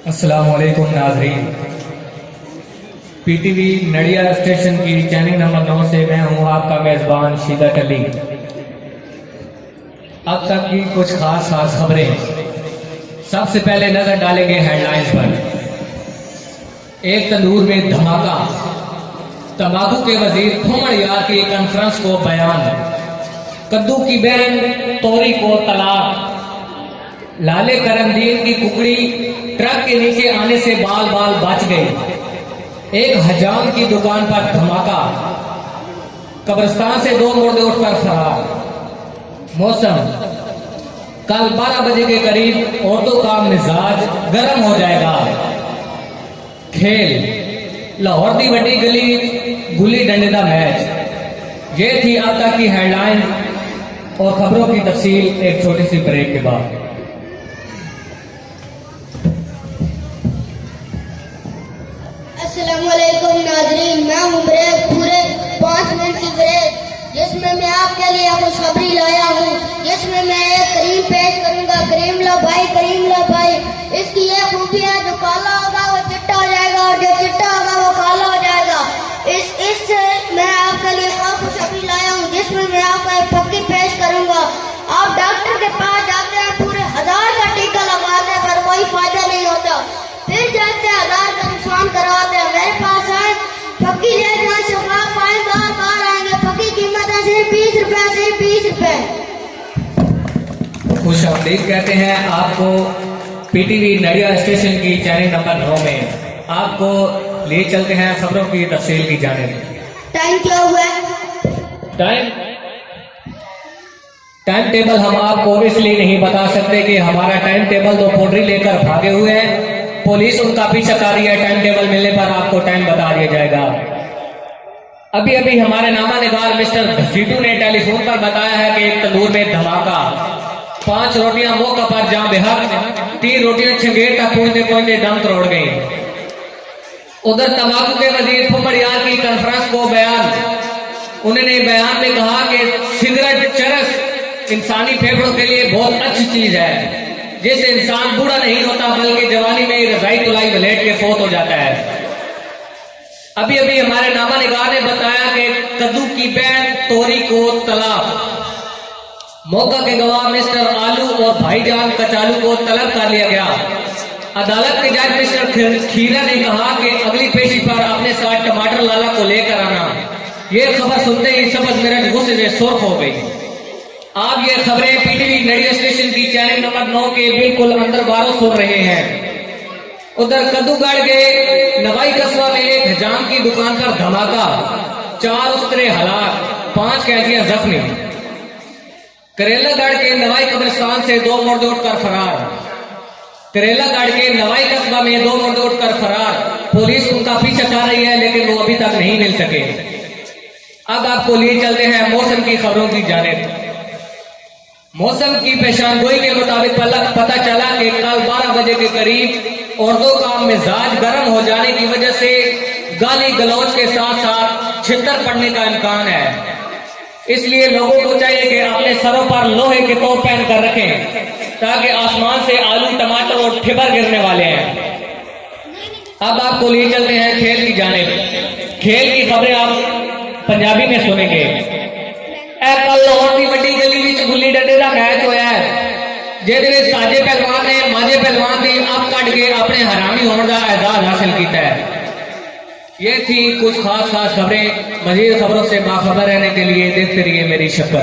अस्सलाम वालेकुम नाजरीन। पीटीवी नड़िया स्टेशन की चैनल नंबर 9 से मैं हूं आपका मेजबान शिदत अली। अब तक की कुछ खास खबरें। सबसे पहले नजर डालेंगे हेडलाइंस पर। एक तंदूर में धमाका, तंबाकू के वजीर खुमर यार की कॉन्फ्रेंस को बयान, कद्दू की बहन तोरी को तलाक, लाले करमदीन की कुकड़ी ट्रक के नीचे आने से बाल बाल बच गई। एक हजाम की दुकान पर धमाका, कब्रिस्तान से 2 मुर्दे उठकर फरार। मौसम, कल 12 बजे के करीब औरतों का मिजाज गर्म हो जाएगा। खेल, लाहौर दी वड्डी गली गुली डंडे का मैच। ये थी अब तक की हेडलाइन और खबरों की तफसील एक छोटी सी ब्रेक के बाद। अस्सलामुअलैकुम नाजरीन, मैं हूँ ब्रेक, पूरे 5 मिनट की ब्रेक, जिसमें मैं आपके लिए खुशखबरी लाया हूँ, जिसमें मैं एक क्रीम पेश करूँगा। क्रीम लो भाई, क्रीम लो भाई। इसकी ये खूबी है, जो काला होगा वो चिट्टा हो जाएगा और जो चिट्टा होगा वो काला हो जाएगा। इससे मैं आपके लिए और खुशखबरी लाया हूँ, जिसमें मैं आपको एक फकीर पेश करूँगा। आप डॉक्टर के पास जाते हैं, पूरे 1000 का टीका लगाने पर कोई फायदा नहीं होता, फिर जाते 1000 का नुकसान करवाते हैं। मेरे पास आए फकीर है, जहाँ शफा पाए, बार बार आएंगे। फकीर कीमत है सिर्फ 20 रुपए, सिर्फ 20 रुपए। खुश आमदीद कहते हैं आपको पीटीवी नड़िया स्टेशन की चैनल नंबर 9 में। आपको ले चलते हैं खबरों की तफसील की जानिब। टाइम क्या हुआ? टाइम टेबल हम आपको इसलिए नहीं बता सकते कि हमारा टाइम टेबल तो पोल्ट्री लेकर भागे हुए हैं, पुलिस उनका पीछा कर रही है। टाइम टेबल मिलने पर आपको टाइम बता दिया जाएगा। अभी अभी हमारे नामा निगार मिस्टर घसीटू ने टेलीफोन पर बताया है कि एक तंदूर में धमाका, 5 रोटियां मौका पर जहां बेहद, 3 रोटियां छंगेर तक पहुंचते पहुंचते दम तोड़ गई। उधर तंबाकू के वजीर खुमर यार की कॉन्फ्रेंस को बयान, उन्होंने बयान में कहा कि सिगरेट चरस इंसानी फेफड़ों के लिए बहुत अच्छी चीज है, जिससे इंसान बूढ़ा नहीं होता बल्कि जवानी में रजाई तुलाई वलेट के फौत हो जाता है। अभी अभी हमारे नामा निगार ने बताया कि कद्दू की बहन तोरी को तलाक, मौका के गवाह मिस्टर आलू और भाईजान कचालू को तलब कर लिया गया। अदालत के जज मिस्टर खीरा ने कहा कि अगली पेशी पर अपने साथ टमाटर लाला को लेकर आना। यह खबर सुनते ही सबज मेरठ गुस्से से सुर्ख हो गई। आप ये खबरें पीटीवी नड़िया स्टेशन की चैनल नंबर 9 के बिल्कुल अंदर बारों सुन रहे हैं। उधर कद्दूगढ़ के नवाई कस्बा में एक हजाम की दुकान पर धमाका, 4 उस्तरे हलाक, 5 कैदियां जख्मी। करेलागढ़ के नवाई कब्रिस्तान से 2 मुर्दे उठकर फरार। करेलागढ़ के नवाई कस्बा में 2 मुर्दे उठकर फरार, पुलिस उनका पीछा कर रही है लेकिन वो अभी तक नहीं मिल सके। अब आपको लिए चलते हैं मौसम की खबरों की जानिब। मौसम की पेशानगोई के मुताबिक पता चला कि कल 12 बजे के करीब औरतों का मिजाज गर्म हो जाने की वजह से गाली गलौज के साथ साथ छितर पड़ने का इम्कान है। इसलिए लोगों को चाहिए कि अपने सरों पर लोहे के तोप पहन कर रखें, ताकि आसमान से आलू टमाटर और ठिबर गिरने वाले हैं। अब आपको लिए चलते हैं खेल की जानिब। खेल की खबरें आप पंजाबी में सुनेंगे। कल लाहौर की वड्डी गली में गुल्ली डंडे का मैच होया है, जिहदे साजे पहलवान ने माजे पहलवान की अप कट के अपने हरामी होने का एजाज हासिल किया है। ये थी कुछ खास खबरें। मजीद खबरों से बाखबर रहने के लिए देखते रहिए मेरी शक्ल।